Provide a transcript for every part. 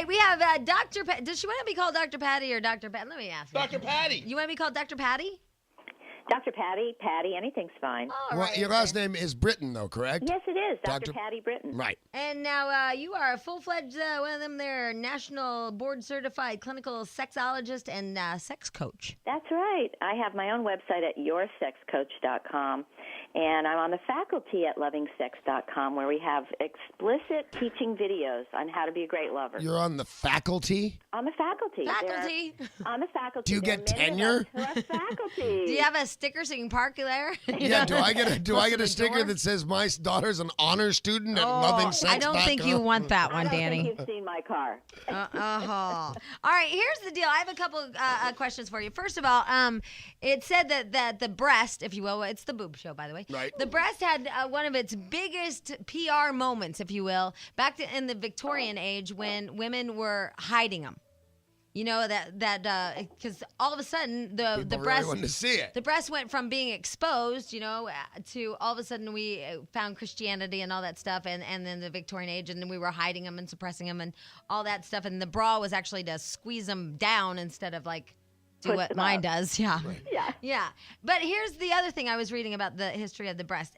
right, we have Dr. Does she want to be called Dr. Patty or Dr. Pat? Let me ask you. Dr. Patty. You want to be called Dr. Patty? Dr. Patty, anything's fine. All right. Your last name is Britton, though, correct? Yes, it is. Dr. Patti Britton. Right. And now you are a full-fledged, one of them there, national board-certified clinical sexologist and sex coach. That's right. I have my own website at yoursexcoach.com, and I'm on the faculty at lovingsex.com, where we have explicit teaching videos on how to be a great lover. You're on the faculty? On the faculty. Faculty. On the faculty. Do you get tenure? Faculty. Do you have a sticker so you can park there? Yeah, do I get a the sticker door? that says my daughter's an honor student at lovingsex.com? I don't think you want that one, I don't Danny. think you've seen my car. All right, here's the deal. I have a couple questions for you. First of all, it said that the breast, if you will, it's the boob show, by the way. Right. The breast had one of its biggest PR moments, if you will, back in the Victorian age when women were hiding them. You know, that because all of a sudden the People breast really wanted to see it. The breast went from being exposed, you know, to all of a sudden we found Christianity and all that stuff, and then the Victorian age, and then we were hiding them and suppressing them and all that stuff, and the bra was actually to squeeze them down instead of like do what mine does. Yeah. Yeah. Yeah. But here's the other thing I was reading about the history of the breast.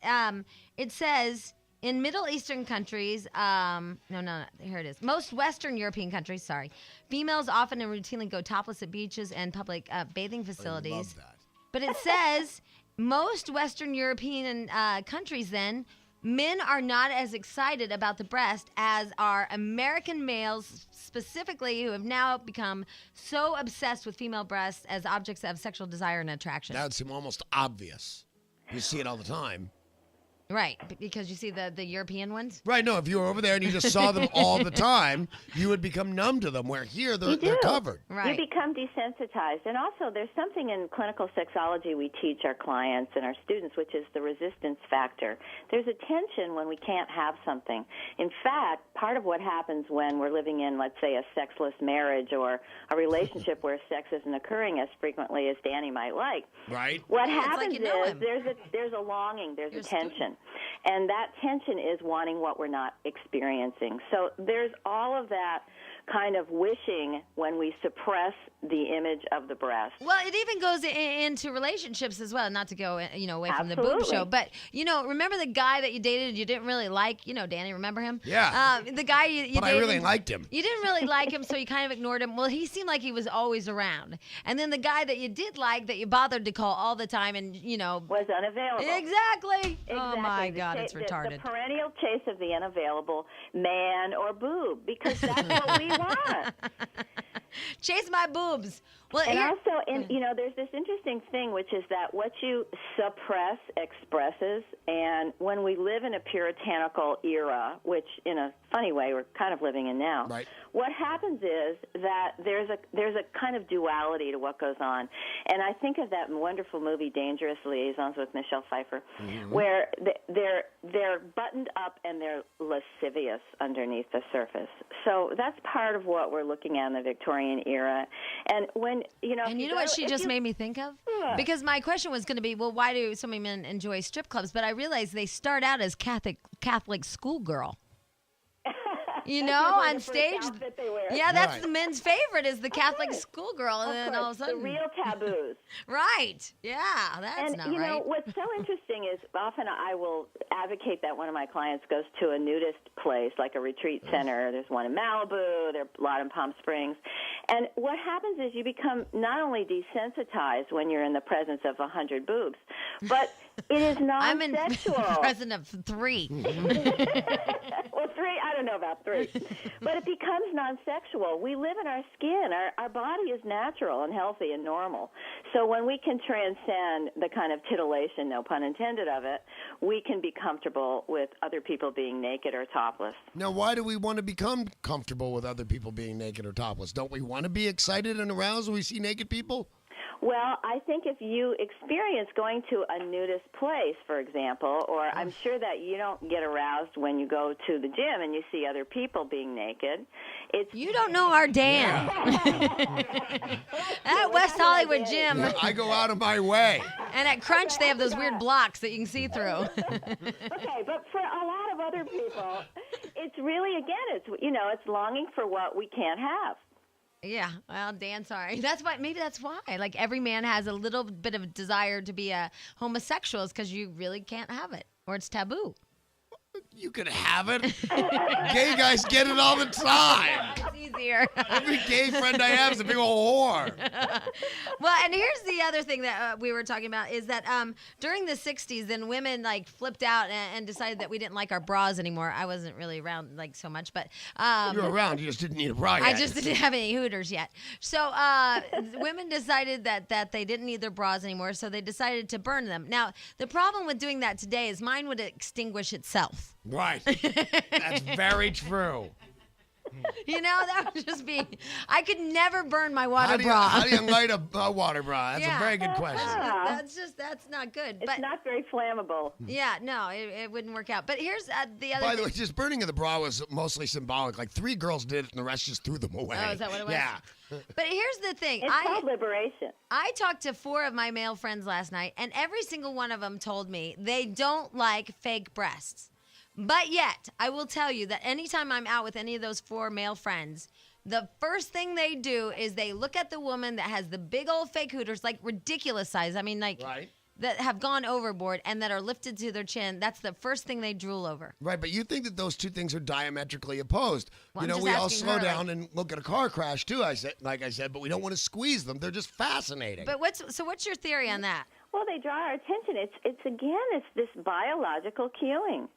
It says in Middle Eastern countries, here it is. Most Western European countries, females often and routinely go topless at beaches and public bathing facilities. I love that. But it says most Western European countries then, men are not as excited about the breast as are American males, specifically, who have now become so obsessed with female breasts as objects of sexual desire and attraction. That would seem almost obvious. You see it all the time. Right, because you see the European ones? Right, no, if you were over there and you just saw them all the time, you would become numb to them, where here they're covered. Right. You become desensitized. And also there's something in clinical sexology we teach our clients and our students, which is the resistance factor. There's a tension when we can't have something. In fact, part of what happens when we're living in, let's say, a sexless marriage or a relationship where sex isn't occurring as frequently as Danny might like. Right. What Yeah, happens it's like you know is him. there's a longing, there's You're a a tension. student. And that tension is wanting what we're not experiencing. So there's all of that kind of wishing when we suppress the image of the breast. Well, it even goes into relationships as well, not to go, away from the boob Absolutely. show. But, remember the guy that you dated you didn't really like? Danny, remember him? Yeah. The guy you But dated. I really liked him. You didn't really like him, so you kind of ignored him. Well, he seemed like he was always around. And then the guy that you did like, that you bothered to call all the time and, Was unavailable. Exactly. Oh, my The God, cha- it's the- retarded. The perennial chase of the unavailable man or boob, because that's what we want. Chase my boobs. Well, And here- also, there's this interesting thing, which is that what you suppress expresses. And when we live in a puritanical era, which in a funny way we're kind of living in now, Right. what happens is that there's a kind of duality to what goes on. And I think of that wonderful movie, Dangerous Liaisons, with Michelle Pfeiffer, where they're buttoned up and they're lascivious underneath the surface. So that's part of what we're looking at in the Victorian era. And when And you know what she just made me think of? What? Because my question was going to be, well, why do so many men enjoy strip clubs? But I realized they start out as Catholic schoolgirl. On stage. Outfit they wear. Yeah, that's Right. the men's favorite is the Catholic right. schoolgirl, and Of then all of course, a sudden, the real taboos. right? Yeah, that's And not right. what's so interesting is often I will advocate that one of my clients goes to a nudist place, like a retreat center. There's one in Malibu, there's a lot in Palm Springs. And what happens is you become not only desensitized when you're in the presence of 100 boobs, but it is I'm in non-sexual. present of 3. Well, 3, I don't know about 3. But it becomes non-sexual. We live in our skin. Our body is natural and healthy and normal. So when we can transcend the kind of titillation, no pun intended, of it, we can be comfortable with other people being naked or topless. Now, why do we want to become comfortable with other people being naked or topless? Don't we want to be excited and aroused when we see naked people? Well, I think if you experience going to a nudist place, for example, or I'm sure that you don't get aroused when you go to the gym and you see other people being naked. You don't know our Dan. At West Hollywood Gym. Yeah, I go out of my way. And at Crunch, they have those weird blocks that you can see through. Okay, but for a lot of other people, it's really, again, it's longing for what we can't have. Yeah, well, Dan, sorry. Maybe that's why. Like, every man has a little bit of desire to be a homosexual, is because you really can't have it, or it's taboo. You can have it. Gay guys get it all the time. It's easier. Every gay friend I have is a big old whore. Well, and here's the other thing that we were talking about is that during the 60s, then women like flipped out and decided that we didn't like our bras anymore. I wasn't really around like so much, but you were around. You just didn't need a bra yet. I just didn't have any Hooters yet. So women decided that they didn't need their bras anymore, so they decided to burn them. Now, the problem with doing that today is mine would extinguish itself. Right. That's very true. That would just be, I could never burn my water bra. How do you light a water bra? That's a very good question. That's not good. It's not very flammable. Yeah, no, it wouldn't work out. But here's the other By the way, just burning of the bra was mostly symbolic. Like 3 girls did it and the rest just threw them away. Oh, is that what it was? Yeah. But here's the thing. It's called liberation. I talked to 4 of my male friends last night, and every single one of them told me they don't like fake breasts. But yet, I will tell you that anytime I'm out with any of those 4 male friends, the first thing they do is they look at the woman that has the big old fake Hooters, like ridiculous size. I mean, like, right. That have gone overboard and that are lifted to their chin. That's the first thing they drool over. Right, but you think that those two things are diametrically opposed. Well, we all slow down and look at a car crash too, like I said, but we don't want to squeeze them. They're just fascinating. But what's your theory on that? Well, they draw our attention. It's this biological cueing.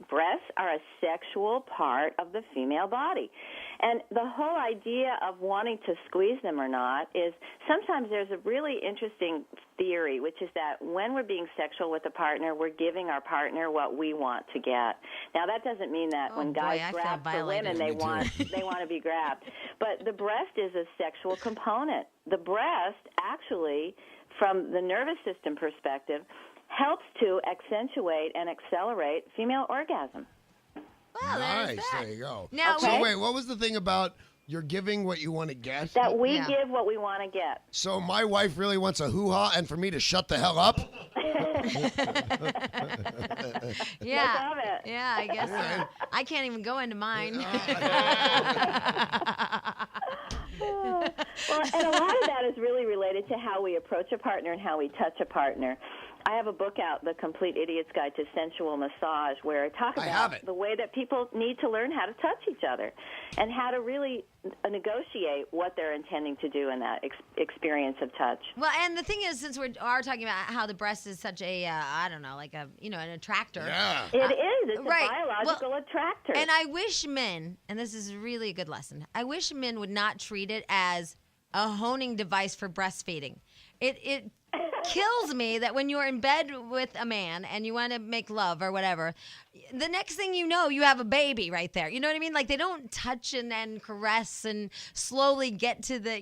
Breasts are a sexual part of the female body. And the whole idea of wanting to squeeze them or not is sometimes there's a really interesting theory, which is that when we're being sexual with a partner, we're giving our partner what we want to get. Now, that doesn't mean that when guys grab for women, they want to be grabbed. But the breast is a sexual component. The breast actually, from the nervous system perspective, helps to accentuate and accelerate female orgasm. Well, nice. There you go. Now, So wait, what was the thing about you're giving what you want to get? That we give what we want to get. So my wife really wants a hoo-ha and for me to shut the hell up? Yeah. Yeah, I guess so. I can't even go into mine. Well, and a lot of that is really related to how we approach a partner and how we touch a partner. I have a book out, The Complete Idiot's Guide to Sensual Massage, where I talk about the way that people need to learn how to touch each other and how to really negotiate what they're intending to do in that experience of touch. Well, and the thing is, since we are talking about how the breast is such a, I don't know, like an attractor. Yeah. It is. It's a biological attractor. And I wish men, and this is really a good lesson, I wish men would not treat it as a honing device for breastfeeding. It kills me that when you're in bed with a man and you want to make love or whatever, the next thing you know, you have a baby right there. You know what I mean? Like, they don't touch and caress and slowly get to the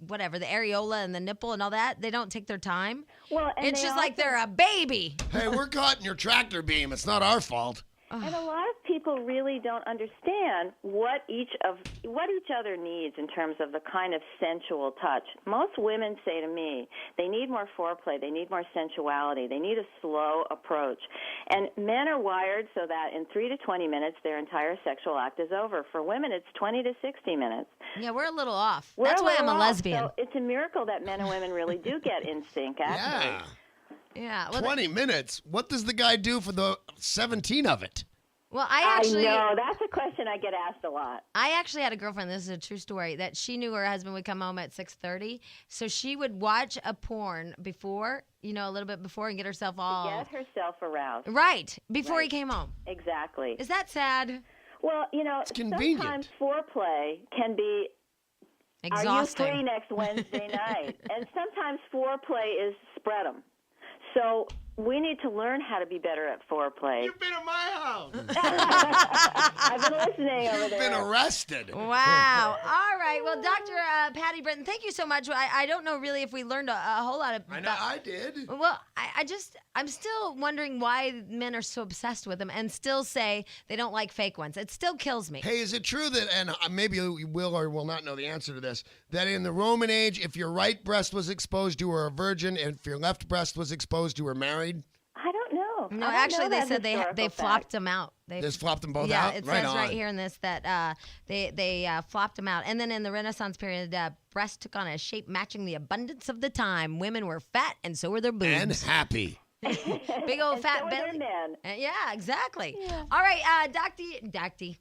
whatever, the areola and the nipple and all that. They don't take their time. Well, and it's just like they're a baby. Hey, we're caught in your tractor beam. It's not our fault. And a lot of people really don't understand what each other needs in terms of the kind of sensual touch. Most women say to me they need more foreplay, they need more sensuality, they need a slow approach. And men are wired so that in 3 to 20 minutes their entire sexual act is over. For women, it's 20 to 60 minutes. Yeah, we're a little off. That's why I'm a lesbian. So it's a miracle that men and women really do get in sync, actually. Yeah. Yeah. Well, 20 minutes? What does the guy do for the 17 of it? Well, I know. That's a question I get asked a lot. I actually had a girlfriend, this is a true story, that she knew her husband would come home at 6:30, so she would watch a porn before, a little bit before, and get herself all... To get herself aroused. Right, before he came home. Exactly. Is that sad? Well, it's convenient. Sometimes foreplay can be... Exhausting. Are you free next Wednesday night? And sometimes foreplay is spread 'em. So we need to learn how to be better at foreplay. You've been at my house. I've been listening over there. You've been arrested. Wow. All right. Well, Dr. Patti Britton, thank you so much. I don't know really if we learned a whole lot of... I did. Well, I'm still wondering why men are so obsessed with them and still say they don't like fake ones. It still kills me. Hey, is it true that, and maybe you will or will not know the answer to this, that in the Roman age, if your right breast was exposed, you were a virgin, and if your left breast was exposed, you were married? I don't know. No, I don't actually, know they that said they historical flopped fact. them out. They Just flopped them both yeah, out? it Right says on. right here in this that they flopped them out. And then in the Renaissance period, breasts took on a shape matching the abundance of the time. Women were fat, and so were their boobs. And happy. Big old And fat so are belly. their men. Yeah, exactly. All right, Docty.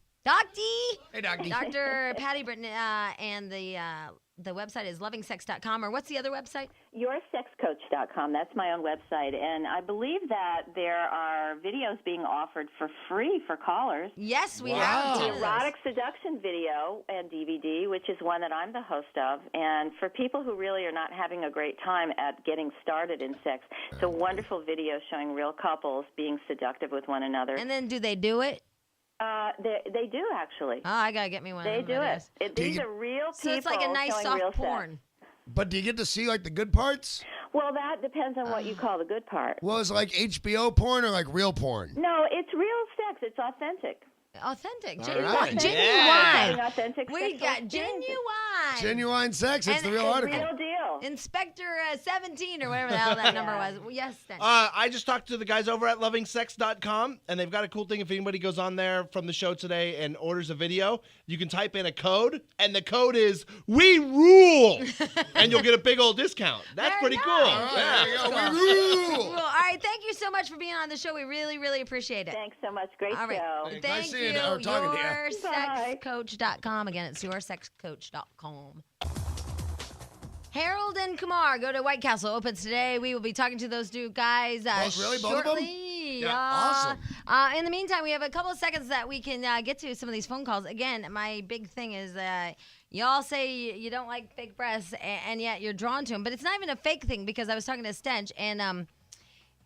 Hey, Docty. Dr. Patti Britton, and the website is lovingsex.com, or what's the other website? YourSexCoach.com. That's my own website. And I believe that there are videos being offered for free for callers. Yes, we Wow. have The two of those. erotic seduction video and DVD, which is one that I'm the host of. And for people who really are not having a great time at getting started in sex, it's a wonderful video showing real couples being seductive with one another. And then do they do it? They do, actually. Oh, I got to get me one They of them do videos. it. These are real people So it's like a nice showing soft real porn. sex. But do you get to see like the good parts? Well, that depends on what you call the good part. Well, it's like HBO porn or like real porn? No, it's real sex. It's authentic. Authentic. All Genuine. right. Having Genuine. authentic We sexual got experiences. genuine. Genuine sex. It's And- the real and article. Real deal. Inspector 17 or whatever the hell that number was. Well, yes, then. I just talked to the guys over at lovingsex.com, and they've got a cool thing. If anybody goes on there from the show today and orders a video, you can type in a code, and the code is "We Rule," and you'll get a big old discount. That's Very pretty nice. cool. All right, Yeah. there you go. We rule. Well, all right. Thank you so much for being on the show. We really, really appreciate it. Thanks so much. Great All right. show. Nice Thank seeing you. you, or talking to you. Bye. YourSexCoach.com. Again, it's YourSexCoach.com. Harold and Kumar go to White Castle. Opens today. We will be talking to those two guys Really? Both of them? shortly. Yeah, awesome. In the meantime, we have a couple of seconds that we can get to some of these phone calls. Again, my big thing is y'all say you don't like fake breasts, and yet you're drawn to them. But it's not even a fake thing, because I was talking to Stench, and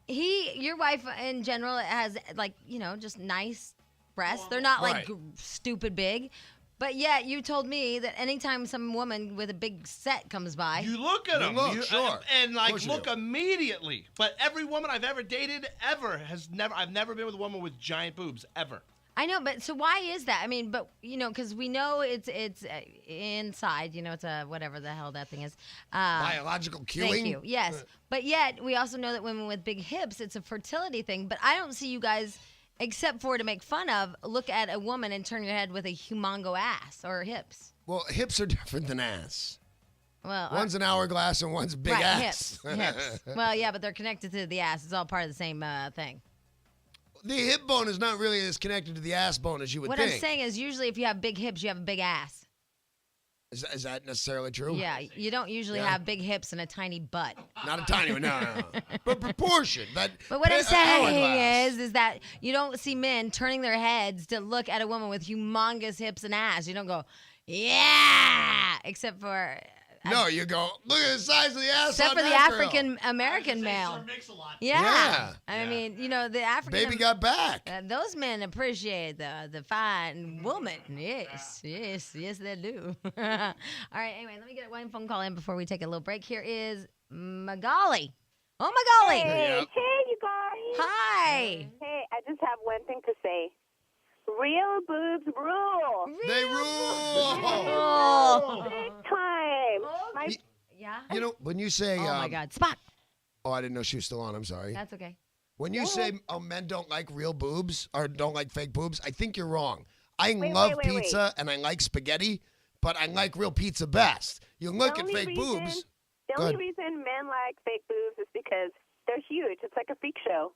your wife in general has, like, just nice breasts. They're not like Right. stupid big. But yet you told me that anytime some woman with a big set comes by, You look at You them, look, sure. and Of like course you look do. immediately. But every woman I've ever dated I've never been with a woman with giant boobs ever. I know, but so why is that? I mean, but because we know it's inside, it's a whatever the hell that thing is. Biological cueing. Thank you. Yes, but yet we also know that women with big hips, it's a fertility thing. But I don't see you guys, except for to make fun of, look at a woman and turn your head with a humongo ass or hips. Well, hips are different than ass. Well, One's an hourglass and one's a big right, ass. hips. Well, yeah, but they're connected to the ass. It's all part of the same thing. The hip bone is not really as connected to the ass bone as you would What think. I'm saying is, usually if you have big hips, you have a big ass. Is that necessarily true? Yeah, you don't usually Yeah. have big hips and a tiny butt. Not a tiny one, no. But proportion. But But what I'm saying hourglass. is that you don't see men turning their heads to look at a woman with humongous hips and ass. You don't go, yeah, except for No, you go, look at the size of the ass except on for the that girl. African American male. Yeah. Yeah. I mean, the African Baby got back. those men appreciate the fine woman. Yes, they do. All right, anyway, let me get one phone call in before we take a little break. Here is Magali. Oh, Magali. Hey, Yep. hey, you guys. Hi. Hey, I just have one thing to say. Real boobs rule. They rule. Oh. Big time. My, Yeah. You know, when you say, Oh, my God. Spot. oh, I didn't know she was still on. I'm sorry. That's okay. When you say men don't like real boobs or don't like fake boobs, I think you're wrong. I Wait, love wait, wait, pizza and I like spaghetti, but I like real pizza best. You look The at only fake reason- boobs. the Go only ahead. reason men like fake boobs is because they're huge. It's like a freak show.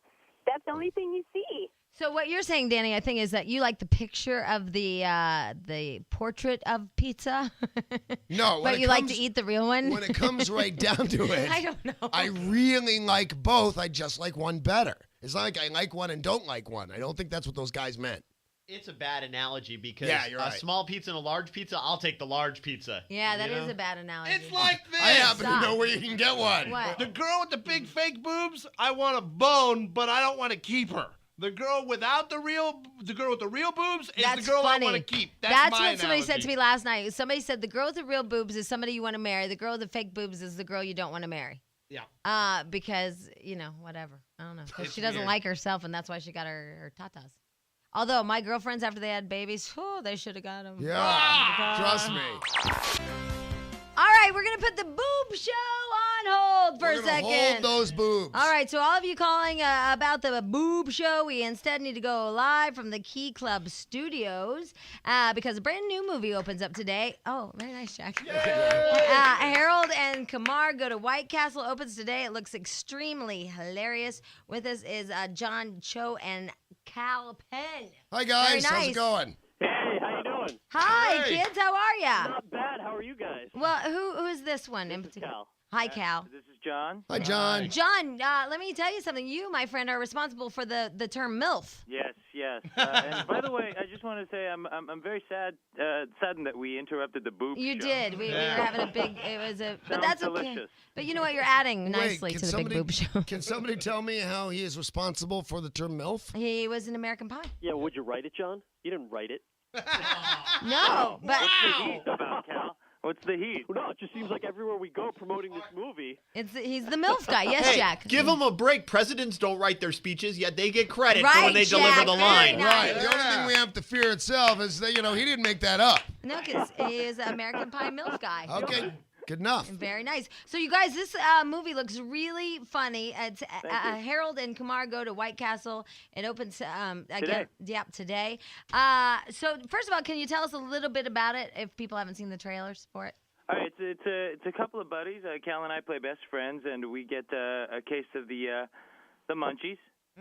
That's the only thing you see. So what you're saying, Danny, I think, is that you like the picture of the portrait of pizza, No, when but it you like comes- to eat the real one. When it comes right down to it, I don't know. I really like both. I just like one better. It's not like I like one and don't like one. I don't think that's what those guys meant. It's a bad analogy because Yeah, you're a right. small pizza and a large pizza, I'll take the large pizza. Yeah, that you is know? a bad analogy. It's like this. I happen Stop. to know where you can get one. What? The girl with the big fake boobs, I want to bone, but I don't want to keep her. The girl with the real boobs is That's the girl funny. I want to keep. That's my what somebody said analogy. to me last night. Somebody said the girl with the real boobs is somebody you want to marry. The girl with the fake boobs is the girl you don't want to marry. Yeah. Because, whatever. I don't know. Because It's she doesn't weird. like herself, and that's why she got her tatas. Although my girlfriends, after they had babies, they should have got them. Yeah, trust me. All right, we're going to put the boob show hold for We're a gonna second. hold those boobs. All right, so all of you calling about the Boob Show, we instead need to go live from the Key Club Studios because a brand new movie opens up today. Oh, very nice, Jack. Harold and Kumar Go to White Castle opens today. It looks extremely hilarious. With us is John Cho and Kal Penn. Hi guys, Very how's nice. it going? Hey, how you doing? Hi, Hey. kids. How are ya? Not bad. How are you guys? Well, who is this one in This is particular? Cal. Hi, Cal. This is John. Hi John. John, let me tell you something. You, my friend, are responsible for the term MILF. Yes, yes. And by the way, I just want to say I'm very saddened that we interrupted the boob You show. did. We were having a big. It was a. But Sounds that's okay. delicious. But you know what? You're adding Wait, nicely can to the somebody, big boob show. Can somebody tell me how he is responsible for the term MILF? He was an American Pie. Yeah, would you write it, John? You didn't write it. No, but What's the heat about, Cal? What's the heat? No, it just seems like everywhere we go promoting this movie. he's the MILF guy. Yes, Hey, Jack. give them a break. Presidents don't write their speeches, yet they get credit for Right, when they Jack, deliver the very line. nice. Right. The only thing we have to fear itself is that, he didn't make that up. No, because he is an American Pie MILF guy. Okay, good enough. Very nice. So, you guys, this movie looks really funny. It's Harold and Kumar Go to White Castle. It opens again. Yep, today. So, first of all, can you tell us a little bit about it if people haven't seen the trailers for it? All right, it's a couple of buddies. Cal and I play best friends, and we get a case of the munchies.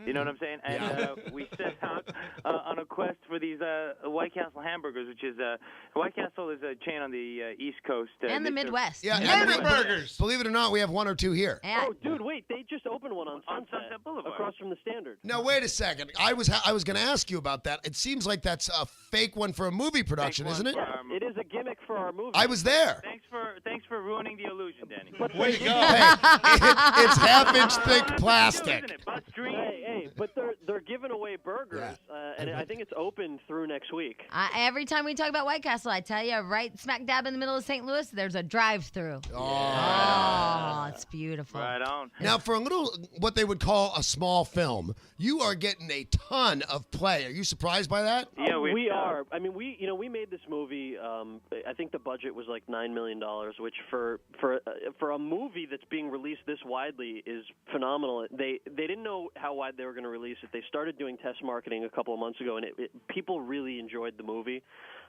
You know what I'm saying? And we set out on a quest for these White Castle hamburgers, which is White Castle is a chain on the East Coast And the Midwest. Yeah, Hamburger and burgers. believe it or not, we have one or two here. Yeah. Oh, dude, wait, they just opened one on Sunset Boulevard. across from the Standard. Now wait a second. I was going to ask you about that. It seems like that's a fake one for a movie production, isn't it? It is a gimmick for our movie. I was there. Thanks for ruining the illusion, Danny. Way to go. Hey, it's half-inch thick plastic. Isn't it? Bus Dream. Hey, but they're giving away burgers, and I think it's open through next week. Every time we talk about White Castle, I tell you, right smack dab in the middle of St. Louis, there's a drive-through. Oh, it's beautiful. Right on. Now, for a little, what they would call a small film, you are getting a ton of play. Are you surprised by that? Yeah, We are. I mean, we made this movie. I think the budget was like $9 million, which for a movie that's being released this widely is phenomenal. They didn't know how wide they were going to release it. They started doing test marketing a couple of months ago, and people really enjoyed the movie,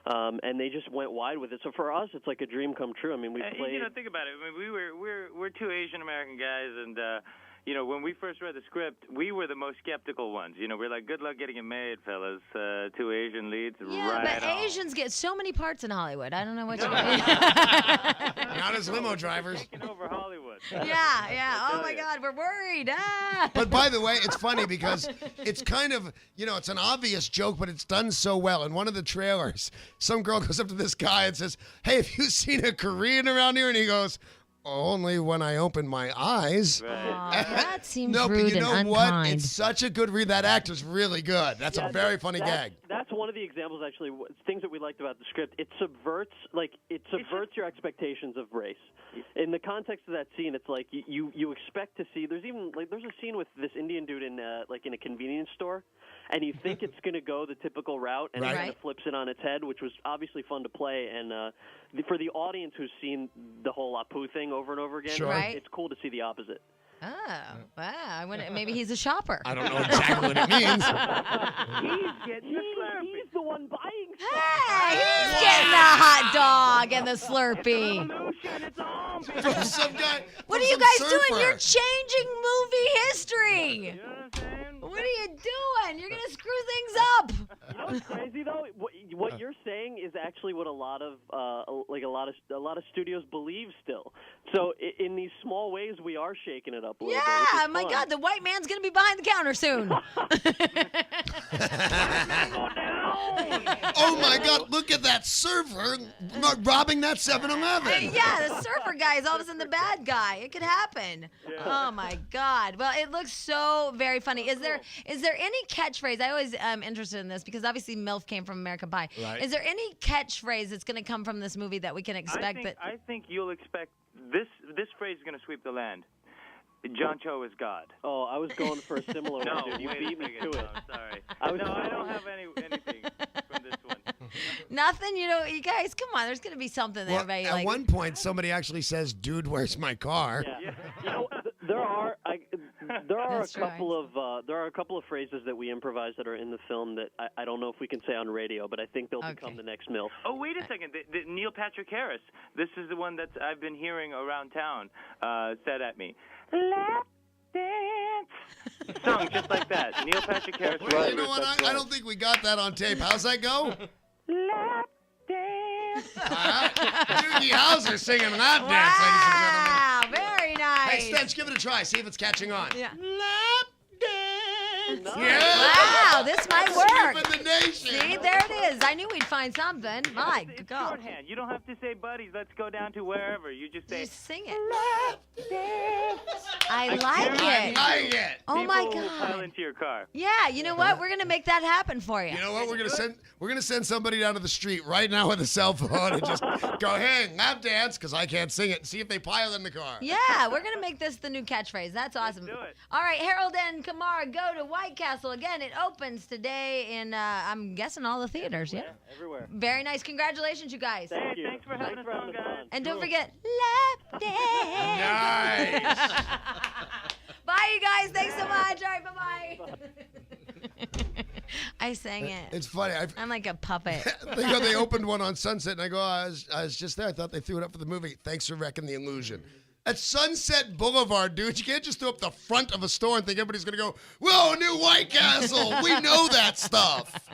and they just went wide with it. So for us, it's like a dream come true. I mean, we played. Think about it. I mean, we're two Asian American guys, and when we first read the script, we were the most skeptical ones. We're like, good luck getting it made, fellas. Two Asian leads, Yeah, right but on. Asians get so many parts in Hollywood. I don't know what you Not as limo drivers. Taking over Hollywood. Yeah. Oh, my God, we're worried. But by the way, it's funny because it's kind of, it's an obvious joke, but it's done so well. In one of the trailers, some girl goes up to this guy and says, "Hey, have you seen a Korean around here?" And he goes, "Only when I open my eyes." Aw, that seems No, but rude you know and what? unkind. It's such a good read. That actor's really good. That's a very funny gag. That's one of the examples, actually, things that we liked about the script. It subverts your expectations of race. In the context of that scene, it's like you expect to see. There's a scene with this Indian dude in a convenience store, and you think it's going to go the typical route, and it kind of flips it on its head, which was obviously fun to play. And for the audience who's seen the whole Apu thing over and over again, it's cool to see the opposite. Oh, wow. Maybe he's a shopper. I don't know exactly what it means. He's getting the Slurpee. He's the one buying stuff. Hey, he's getting the hot dog and the Slurpee. From some guy. What from are you some guys surfer. doing? You're changing movie history. You know what I'm saying? What are you doing? You're going to screw things up. You know what's crazy though? What you're saying is actually what a lot of studios believe still. So in these small ways, we are shaking it up a little bit. Yeah, which is my fun. God, the white man's going to be behind the counter soon. Oh my God! Look at that surfer robbing that 7-Eleven. Yeah, the surfer guy is all of a sudden the bad guy. It could happen. Oh my God! Well, it looks so very funny. Is there any catchphrase? I always am interested in this because obviously MILF came from American Pie. Right. Is there any catchphrase that's going to come from this movie that we can expect? I think you'll expect this phrase is going to sweep the land. John Cho is God. Oh, I was going for a similar No, one, dude. You wait a beat me second. to it. No, sorry. I don't have anything from this one. Nothing. You guys, come on. There's going to be something there. Well, Everybody, at like, one point, somebody actually says, "Dude, where's my car?" Yeah. You know, there are That's a couple of phrases that we improvise that are in the film that I don't know if we can say on radio, but I think they'll become the next MILF. Oh, wait a second. The Neil Patrick Harris. This is the one that I've been hearing around town said at me. Lap dance. Sung just like that. Neil Patrick Harris. Well, you know what? I don't think we got that on tape. How's that go? Lap dance. Doogie Howser singing lap dance, ladies and gentlemen. Wow, very nice. Hey, Stench, give it a try. See if it's catching on. Yeah. Lap dance. Nice. Yeah. Wow, this might work. For the nation. See, there it is. I knew we'd find something. My It's God. shorthand. You don't have to say buddies. Let's go down to wherever. You just say Just sing it. I like I it. like it. Oh my people will pile God. into your car. Yeah, you know what? We're gonna make that happen for you. You know what? We're gonna send somebody down to the street right now with a cell phone and just go, hey, lap dance, because I can't sing it, and see if they pile in the car. Yeah, we're gonna make this the new catchphrase. That's awesome. do it. All right, Harold and Kumar go to White Castle again. It opens today in I'm guessing all the theaters. Yeah. Everywhere. Very nice. Congratulations, you guys. Thank you. Thanks for having us on, guys. fun. And don't forget lap dance. Nice. Bye, you guys. Thanks so much. All right, bye-bye. I sang it. It's funny. I'm like a puppet. They opened one on Sunset, and I go, I was just there. I thought they threw it up for the movie. Thanks for wrecking the illusion. At Sunset Boulevard, dude, you can't just throw up the front of a store and think everybody's going to go, whoa, new White Castle. We know that stuff.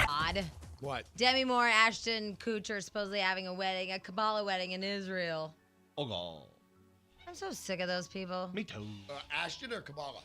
Odd. What? Demi Moore and Ashton Kutcher supposedly having a wedding, a Kabbalah wedding in Israel. Oh, God. I'm so sick of those people. Me too. Ashton or Kabbalah?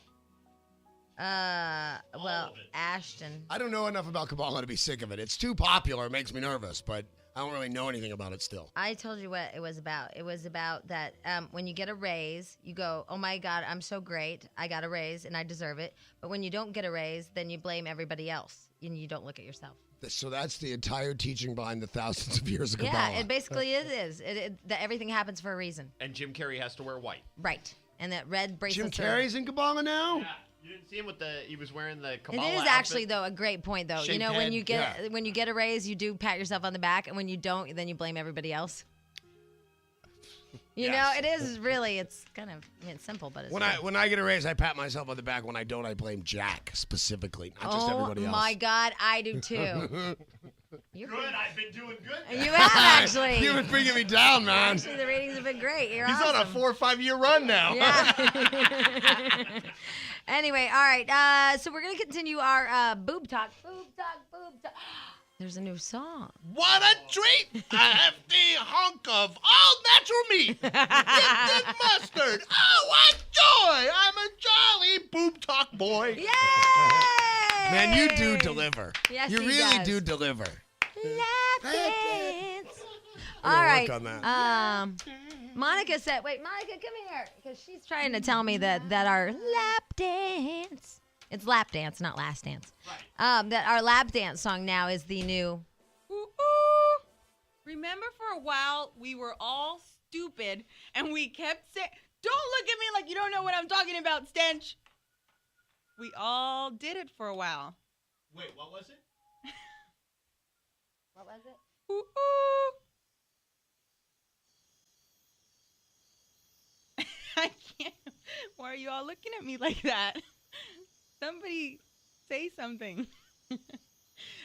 Well, Ashton. I don't know enough about Kabbalah to be sick of it. It's too popular. It makes me nervous, but I don't really know anything about it still. I told you what it was about. It was about that when you get a raise, you go, oh my God, I'm so great. I got a raise and I deserve it. But when you don't get a raise, then you blame everybody else and you don't look at yourself. So that's the entire teaching behind the thousands of years of Kabbalah. Yeah, it basically is. That everything happens for a reason. And Jim Carrey has to wear white. Right. And that red Jim bracelet. Carrey's in Kabbalah now? Yeah. You didn't see him he was wearing the It Kabbalah is outfit? actually though a great point though. Shaved You know when head. you get a raise, you do pat yourself on the back, and when you don't, then you blame everybody else. You Yes. know, it is really. It's kind of it's simple, but it's When I get a raise, I pat myself on the back. When I don't, I blame Jack specifically, not just everybody else. Oh my God, I do too. You're Good, I've been doing good. You have actually. You've been bringing me down, man. Actually, the ratings have been great. You're He's awesome. on a 4 or 5 year run now. Yeah. Anyway, all right. So we're gonna continue our boob talk. Boob talk. Boob talk. There's a new song. What a treat! A hefty hunk of all natural meat dipped in mustard. Oh, what joy! I'm a jolly boob talk boy. Yay! Man, you do deliver. Yes, you he really does. do deliver. Lap dance. I'm All gonna right. work on that. Monica said, "Wait, Monica, come here," because she's trying to tell me that our lap dance. It's lap dance, not last dance. Right. That our lap dance song now is the new. Ooh, ooh. Remember for a while we were all stupid and we kept saying, "Don't look at me like you don't know what I'm talking about, Stench." We all did it for a while. Wait, what was it? What was it? Ooh, ooh. I can't. Why are you all looking at me like that? Somebody say something.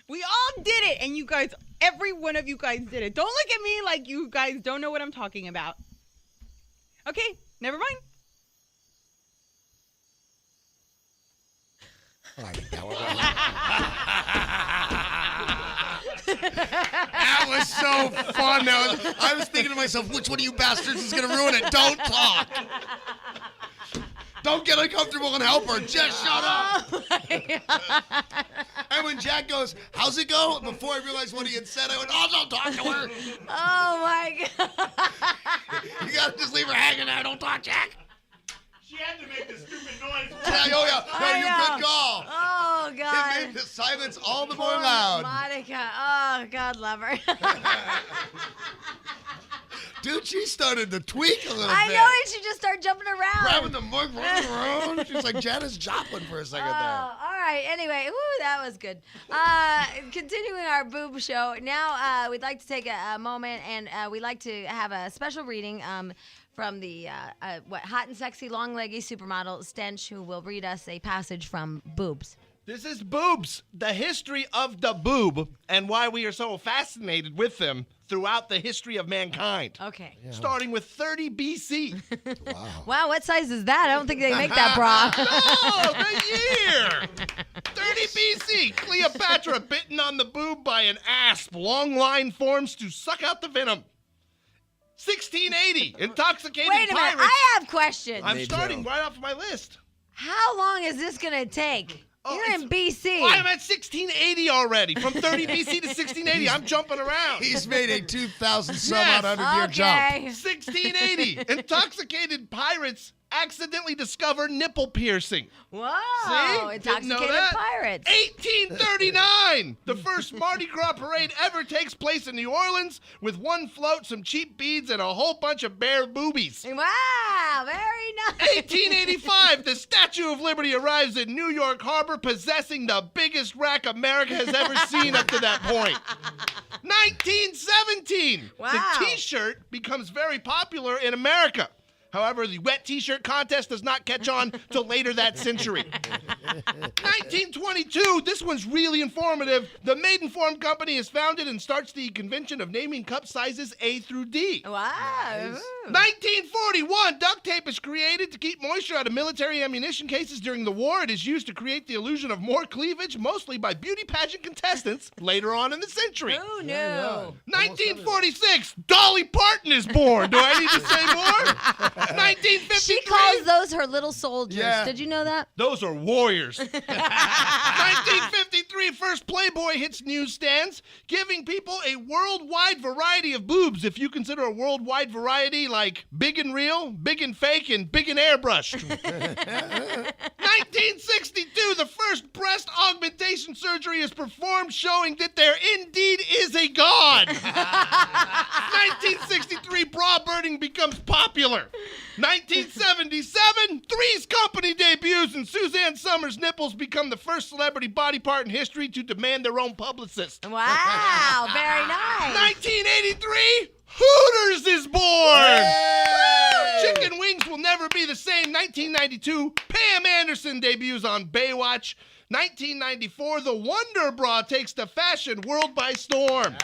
We all did it, and you guys, every one of you guys did it. Don't look at me like you guys don't know what I'm talking about. Okay, never mind. I think that was That was so fun. I was thinking to myself, which one of you bastards is going to ruin it? Don't talk. Don't get uncomfortable and help her. Just shut up. And when Jack goes, how's it go? Before I realized what he had said, I went, oh, don't talk to her. Oh my God! You got to just leave her hanging there. Don't talk, Jack. She had to make the stupid noise. Yeah, oh, yeah. No, I you're know. good call. Oh God! It made the silence all the more Poor loud. Monica. Oh God, love her. Dude, she started to tweak a little I bit. know it. She just started jumping around. Grabbing the mic, running around. She's like Janis Joplin for a second there. All right. Anyway, that was good. Continuing our boob show. Now we'd like to take a moment, and we'd like to have a special reading from the hot and sexy, long-leggy supermodel Stench, who will read us a passage from Boobs. This is Boobs, the history of the boob, and why we are so fascinated with them throughout the history of mankind. Okay. Yeah. Starting with 30 BC. Wow, what size is that? I don't think they make that bra. No, the year! 30 BC, Cleopatra bitten on the boob by an asp. Long line forms to suck out the venom. 1680, intoxicated Wait a minute, pirates. I have questions. I'm starting right off my list. How long is this going to take? You're in BC. I'm at 1680 already. From 30 BC to 1680, I'm jumping around. He's made a 2,000 some odd 100-year jump. 1680, intoxicated pirates accidentally discover nipple piercing. Whoa, See? Didn't know intoxicated that? pirates. 1839, the first Mardi Gras parade ever takes place in New Orleans with one float, some cheap beads, and a whole bunch of bare boobies. Wow, very nice. 1885, the Statue of Liberty arrives in New York Harbor, possessing the biggest rack America has ever seen up to that point. 1917, Wow. the T-shirt becomes very popular in America. However, the wet T-shirt contest does not catch on till later that century. 1922, this one's really informative. The Maidenform Company is founded and starts the convention of naming cup sizes A through D. Wow. 1941, duct tape is created to keep moisture out of military ammunition cases during the war. It is used to create the illusion of more cleavage, mostly by beauty pageant contestants later on in the century. Oh, no. 1946, Dolly Parton is born. Do I need to say more? 1953. She calls those her little soldiers. Yeah. Did you know that? Those are warriors. 1953, first Playboy hits newsstands, giving people a worldwide variety of boobs. If you consider a worldwide variety like big and real, big and fake, and big and airbrushed. 1962, the first breast augmentation surgery is performed, showing that there indeed is a god. 1963, bra burning becomes popular. 1977, Three's Company debuts, and Suzanne Summers' nipples become the first celebrity body part in history to demand their own publicist. Wow, very nice. 1983, Hooters is born! Woo! Chicken wings will never be the same. 1992, Pam Anderson debuts on Baywatch. 1994, the Wonder Bra takes the fashion world by storm.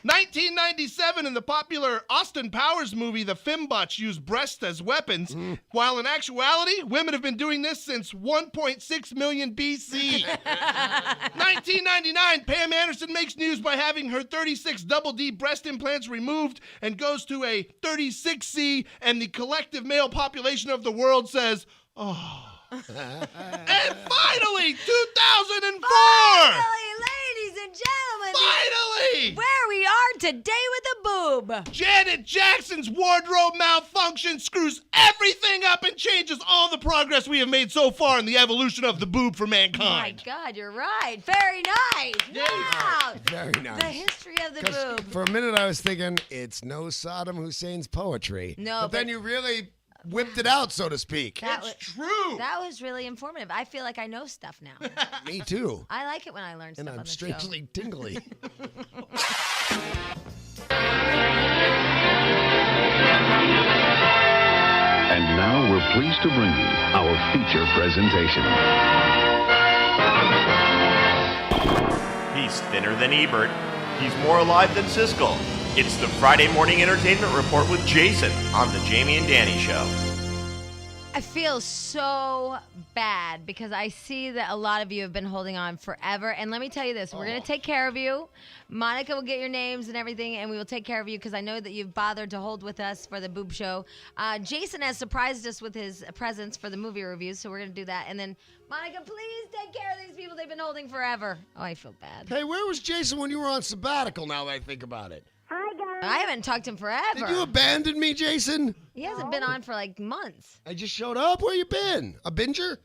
1997, in the popular Austin Powers movie, the Fembots use breasts as weapons, while in actuality, women have been doing this since 1.6 million BC. 1999, Pam Anderson makes news by having her 36 double D breast implants removed and goes to a 36C, and the collective male population of the world says, oh. And finally, 2004! Finally, ladies and gentlemen. Finally! Where we are today with a boob. Janet Jackson's wardrobe malfunction screws everything up and changes all the progress we have made so far in the evolution of the boob for Oh my mankind. God, you're right. Very nice. Wow. Very nice. The history of the 'Cause boob. for a minute I was thinking, it's no Saddam Hussein's poetry. No, but then but- you really whipped it out, so to speak. That True. That was really informative. I feel like I know stuff now. Me too. I like it when I learn stuff And on I'm the strangely tingly. And now we're pleased to bring you our feature presentation. He's thinner than Ebert. He's more alive than Siskel. It's the Friday Morning Entertainment Report with Jason on the Jamie and Danny Show. I feel so bad because I see that a lot of you have been holding on forever. And let me tell you this, we're going to take care of you. Monica will get your names and everything, and we will take care of you because I know that you've bothered to hold with us for the Boob Show. Jason has surprised us with his presence for the movie reviews, so we're going to do that. And then, Monica, please take care of these people. They've been holding forever. Oh, I feel bad. Hey, where was Jason when you were on sabbatical, now that I think about it? Hi, guys. I haven't talked to him forever. Did you abandon me, Jason? He hasn't been on for like months. I just showed up. Where you been? A binger?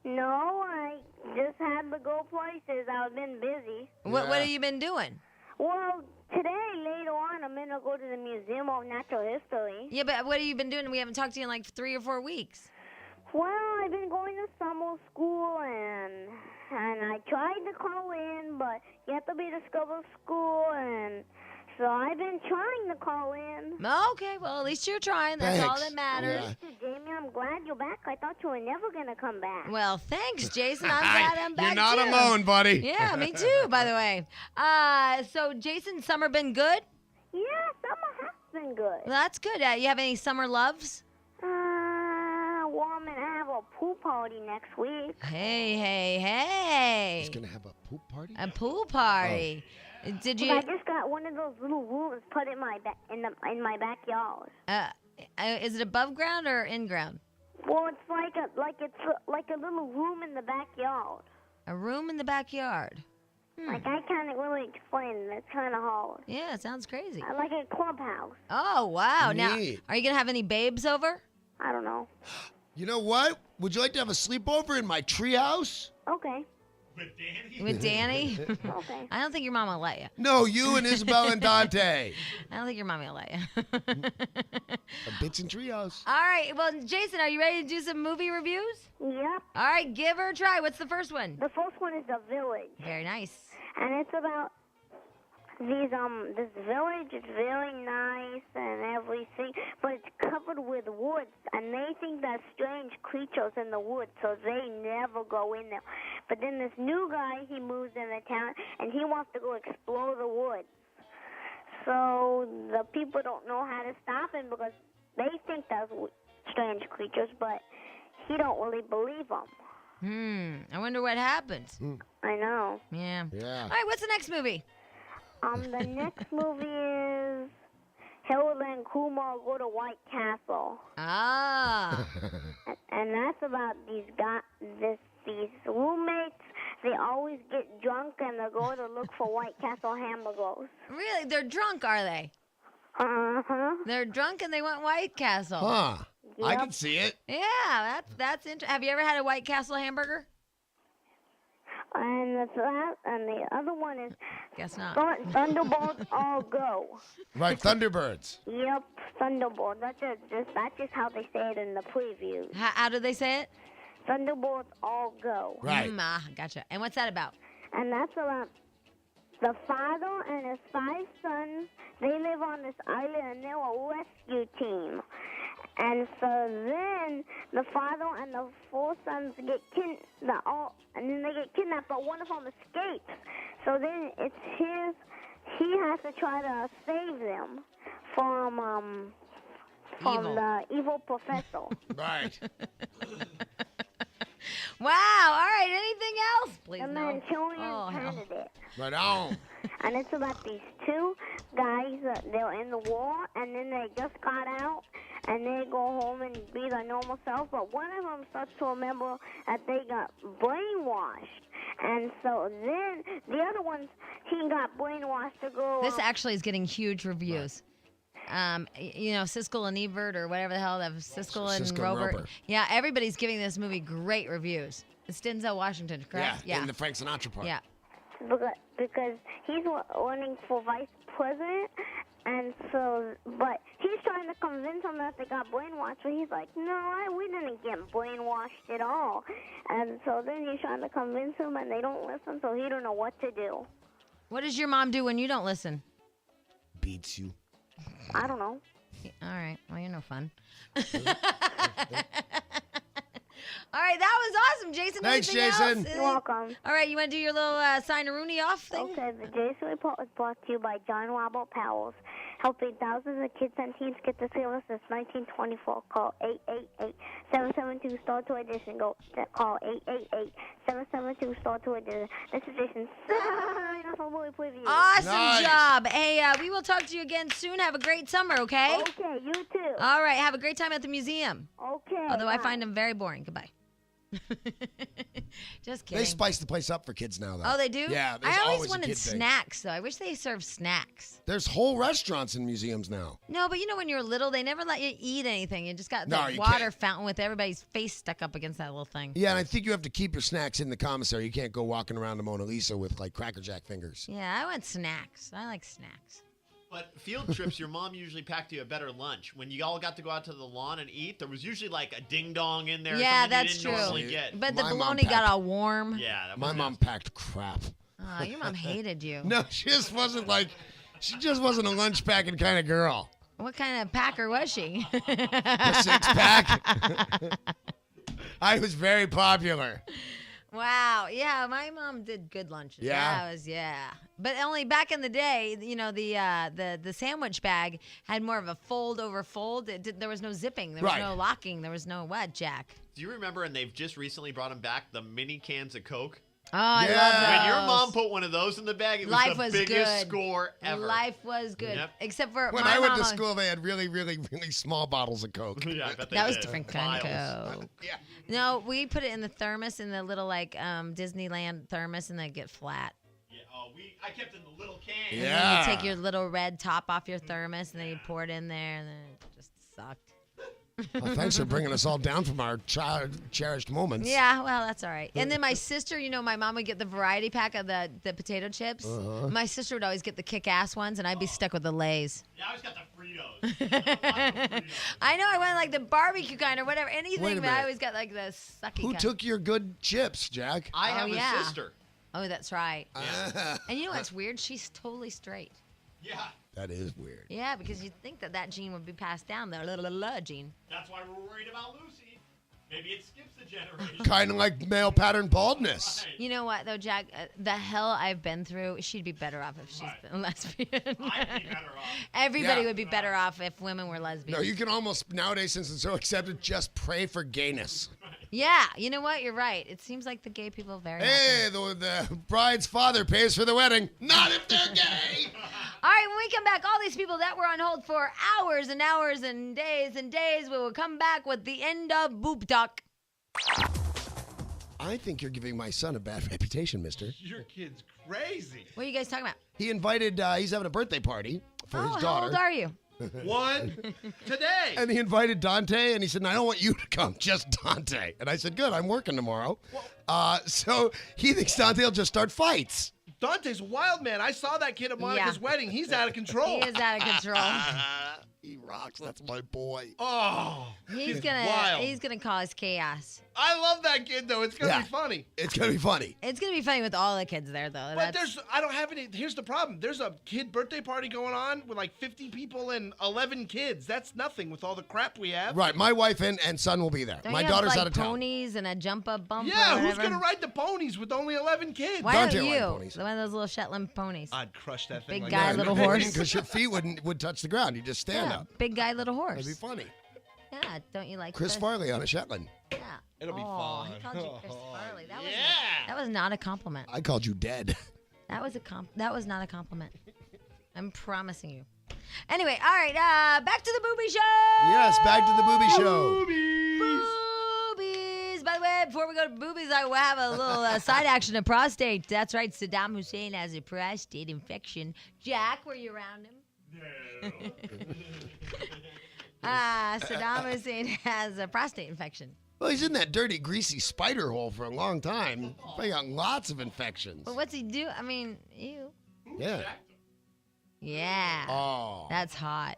No, I just had to go places. I've been busy. What have you been doing? Well, today, later on, I'm going to go to the Museum of Natural History. Yeah, but what have you been doing? We haven't talked to you in like 3 or 4 weeks. Well, I've been going to summer school, and I tried to call in, but you have to be discovered school, and so I've been trying to call in. Okay, well, at least you're trying. That's all that matters. Yeah. Jamie, I'm glad you're back. I thought you were never going to come back. Well, thanks, Jason. I'm glad I'm back, You're not too. alone, buddy. Yeah, me too, by the way. So, Jason, summer been good? Yeah, summer has been good. Well, that's good. You have any summer loves? Well, I'm going to have a pool party next week. Hey. He's going to have a poop party? A pool party. Did you? I just got one of those little rooms put in my in my backyard. Is it above ground or in ground? Well, it's like a little room in the backyard. A room in the backyard. Like I can't really explain it. It's kind of hard. Yeah, it sounds crazy. Like a clubhouse. Oh, wow. Now, Neat. are you going to have any babes over? I don't know. You know what? Would you like to have a sleepover in my treehouse? Okay. With Danny? Okay. I don't think your mom will let you. No, you and Isabel and Dante. I don't think your mommy will let you. A bitch in treehouse. All right. Well, Jason, are you ready to do some movie reviews? Yep. All right. Give her a try. What's the first one? The first one is The Village. Very nice. And it's about this village. It's very nice and everything, but it's covered with woods, and they think there's strange creatures in the woods, so they never go in there. But then this new guy, he moves into town, and he wants to go explore the woods. So the people don't know how to stop him because they think there's strange creatures, but he don't really believe them. I wonder what happens. I know. Yeah. Yeah. All right. What's the next movie? The next movie is Harold and Kumar Go to White Castle. Ah. And that's about these roommates. They always get drunk and they go to look for White Castle hamburgers. Really? They're drunk, are they? Uh-huh. They're drunk and they want White Castle. Huh. I Yep. can see it. Yeah, that's interesting. Have you ever had a White Castle hamburger? And the other one is Guess not. Thunderbolts All Go. Right, Thunderbirds. Yep, Thunderbolts. That's just how they say it in the previews. How do they say it? Thunderbolts All Go. Right. Gotcha. And what's that about? And that's about the father and his 5 sons. They live on this island, and they're a rescue team. And so then the father and the 4 sons get kidnapped, but one of them escapes. So then it's he has to try to save them from the evil professor. Right. Wow. All right. Anything else? Please, The no. Manchurian Candidate. Right on. And it's about these 2 guys they're in the war, and then they just got out, and they go home and be their normal self. But one of them starts to remember that they got brainwashed, and so then the other one, he got brainwashed to go. This actually is getting huge reviews. Siskel and Ebert or whatever the hell that was, Siskel and Robert. Yeah, everybody's giving this movie great reviews. It's Denzel Washington, correct? Yeah, in the Frank Sinatra part. Yeah. Because he's running for vice president, and so, but he's trying to convince them that they got brainwashed, but he's like, no, we didn't get brainwashed at all. And so then he's trying to convince them, and they don't listen, so he don't know what to do. What does your mom do when you don't listen? Beats you. I don't know. All right. Well, you're no fun. All right, that was awesome, Jason. Thanks, Anything Jason. else? You're welcome. All right, you want to do your little sign a Rooney off thing? Okay, the Jason Report was brought to you by John Robert Powers, helping thousands of kids and teens get the service since 1924. Call 888-772-STAR 2 edition. Call 888-772-STAR 2 edition. This is Jason. Awesome Nice. job. Hey, we will talk to you again soon. Have a great summer, okay? Okay, you too. All right, have a great time at the museum. Okay. Although I bye. find them very boring. Goodbye. Just kidding. They spice the place up for kids now, though. Oh, they do? Yeah, there's I always always a wanted kid thing. snacks, though. I wish they served snacks. There's whole restaurants in museums now. No, but you know when you're little, they never let you eat anything. You just got No, the you water can't. fountain with everybody's face stuck up against that little thing. Yeah, and I think you have to keep your snacks in the commissary. You can't go walking around the Mona Lisa with, like, Cracker Jack fingers. Yeah, I want snacks. I like snacks. But field trips, your mom usually packed you a better lunch. When you all got to go out to the lawn and eat, there was usually like a ding dong in there. Yeah, something that's you didn't true. normally get. But the My mom bologna got packed- all warm. Yeah, that My was mom nasty. packed crap. Oh, your mom hated you. No, she just wasn't a lunch packing kind of girl. What kind of packer was she? A six pack. I was very popular. Wow. Yeah, my mom did good lunches. Yeah? Yeah. But only back in the day, you know, the sandwich bag had more of a fold over fold. There was no zipping. There was Right. no locking. There was no what, Jack? Do you remember, and they've just recently brought them back, the mini cans of Coke? Oh, I Yeah. love those. When your mom put one of those in the bag, it was Life the was biggest good. score ever. Life was good. Yep. Except for When my I went to mama- school, they had really, really, really small bottles of Coke. Yeah, I bet they That was did. different kind of Coke. Yeah. No, we put it in the thermos, in the little like Disneyland thermos, and they get flat. Yeah, I kept in the little can. And then Yeah. you take your little red top off your thermos, and then you pour it in there, and then it just sucked. Well, thanks for bringing us all down from our cherished moments. Yeah, well, that's all right. And then my sister, you know, my mom would get the variety pack of the potato chips. Uh-huh. My sister would always get the kick-ass ones, and I'd be stuck with the Lay's. Yeah, I always got the Fritos. I know, I went like the barbecue kind or whatever, Wait anything, a but I minute. always got like the sucky Who kind. took your good chips, Jack? I Oh, have yeah. a sister. Oh, that's right. Ah, And you know what's weird? She's totally straight. Yeah, that is weird. Yeah, because you'd think that gene would be passed down, the gene. that's why we're worried about Lucy. Maybe it skips a generation. Kind of like male pattern baldness. You know what, though, Jack? The hell I've been through, she'd be better off if she's been a lesbian. I'd be better off. Everybody Yeah. would be better off if women were lesbians. No, you can almost, nowadays, since it's so accepted, just pray for gayness. Yeah, you know what? You're right. It seems like the gay people are very Hey, happy. the bride's father pays for the wedding. Not if they're gay. All right, when we come back, all these people that were on hold for hours and hours and days, we will come back with the end of Boob Talk. I think you're giving my son a bad reputation, mister. Your kid's crazy. What are you guys talking about? He invited, he's having a birthday party for his How daughter. old are you? One today. And he invited Dante, and he said, "No, I don't want you to come, just Dante." And I said, "Good, I'm working tomorrow." So he thinks Dante will just start fights. Dante's a wild man. I saw that kid at Monica's wedding. He's out of control. He is out of control. He rocks. That's my boy. Oh, He's wild. gonna cause chaos. I love that kid though. It's gonna Yeah. be funny. It's gonna be funny. It's gonna be funny with all the kids there, though. But I don't have any. Here's the problem. There's a kid birthday party going on with like 50 people and 11 kids. That's nothing with all the crap we have. Right, my wife and son will be there. Don't My you daughter's have, like, out of town. ponies and a jump up bump. Yeah, or who's whatever? gonna ride the ponies with only 11 kids? Why Dante don't will ride you? ponies. One of those little Shetland ponies. I'd crush that Big thing. like guy, that. little horse. Because your feet would touch the ground. You just stand Yeah, up. big guy, little horse. That'd be funny. Yeah, don't you like Chris the- Farley on a Shetland. Yeah. It'll be Oh, fun. he called you Chris Farley. That was Yeah. that was not a compliment. I called you dead. That was that was not a compliment. I'm promising you. Anyway, all right, back to the booby show. Yes, back to the booby show. Boobies. By the way, before we go to boobies, I will have a little side action of prostate. That's right, Saddam Hussein has a prostate infection. Jack, were you around him? No. Saddam Hussein has a prostate infection. Well, he's in that dirty, greasy spider hole for a long time. He got lots of infections. But what's he do? I mean, ew. Yeah. Yeah. Oh, That's hot.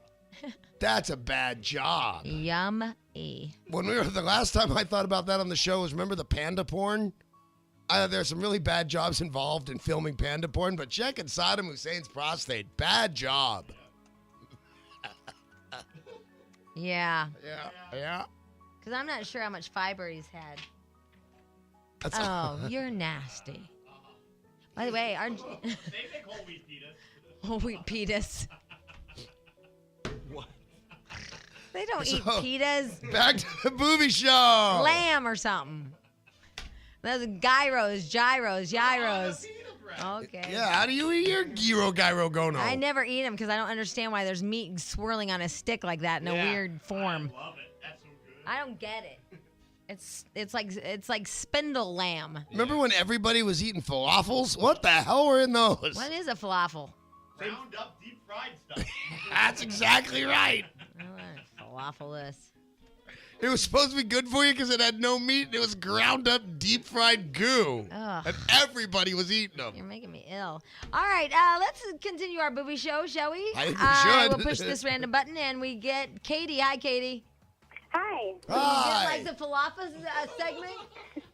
that's a bad job. Yummy. When the last time I thought about that on the show was, remember the panda porn? There's some really bad jobs involved in filming panda porn, but checking Saddam Hussein's prostate, bad job. Yeah. Yeah. Because I'm not sure how much fiber he's had. That's Oh, you're nasty. By the way, aren't you... They make whole wheat pitas. whole wheat pitas. What? They don't eat So- pitas. Back to the booby show. Lamb or something. Those are gyros. Okay. Yeah, how do you eat your gyro gono? I never eat them because I don't understand why there's meat swirling on a stick like that in a weird form. I love it. That's so good. I don't get it. It's like spindle lamb. Remember when everybody was eating falafels? What the hell were in those? What is a falafel? Ground up deep fried stuff. That's exactly right. Falafel is. It was supposed to be good for you because it had no meat and it was ground up deep fried goo. Ugh. And everybody was eating them. You're making me ill. All right, let's continue our booby show, shall we? I think we should. We'll push this random button and we get Katie. Hi, Katie. Hi. You didn't like the falafel segment?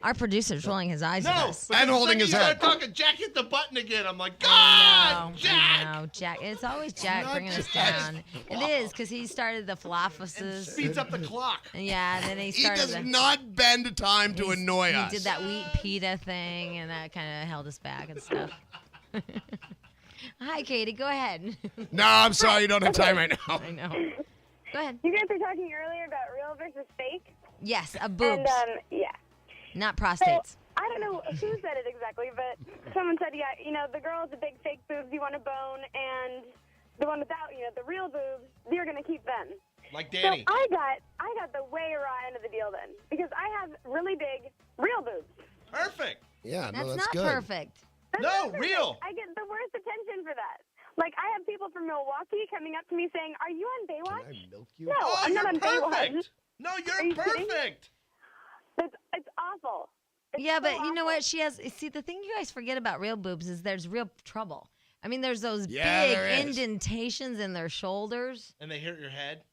Our producer's rolling his eyes at us. And holding his head. Talking, Jack hit the button again. I'm like, I God, know, Jack. I know, Jack. It's always Jack bringing us down. It is, because he started the falafels. Speeds up the clock. Yeah, and then he He started does not bend time to annoy us. He did that wheat pita thing, and that kind of held us back and stuff. Hi, Katie. Go ahead. No, I'm sorry. You don't have time right now. I know. Go ahead. You guys were talking earlier about real versus fake. Yes, a boobs. And, yeah. Not prostates. So, I don't know who said it exactly, but someone said, yeah, the girl with the big fake boobs you want to bone, and the one without, the real boobs, you're going to keep them. Like Danny. So I got the way raw end of the deal then, because I have really big real boobs. Perfect. Yeah, That's no, not that's good. perfect. That's No, not perfect. real. I get the worst attention for that. Like, I have people from Milwaukee coming up to me saying, "Are you on Baywatch?" Can I milk you? No, Oh, I'm not on you're Baywatch. perfect. No, Are you're you kidding? perfect. It's awful. It's Yeah, so but you know awful. what? She has. See, the thing you guys forget about real boobs is there's real trouble. I mean, there's those Yeah, big there is. indentations in their shoulders. And they hit your head.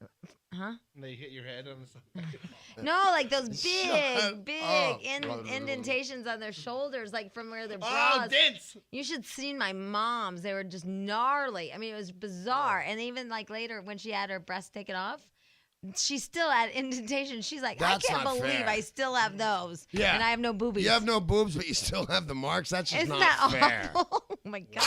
Huh? And they hit your head on the side. No, like those Shut big up. indentations on their shoulders, like from where their Oh, bras. dents. You should seen my mom's. They were just gnarly. I mean, it was bizarre. And even like later when she had her breast taken off, she still had indentation. She's like, That's I can't not believe fair. I still have those. Yeah. And I have no boobies. You have no boobs, but you still have the marks. That's just Isn't not that fair. awful? Oh my God.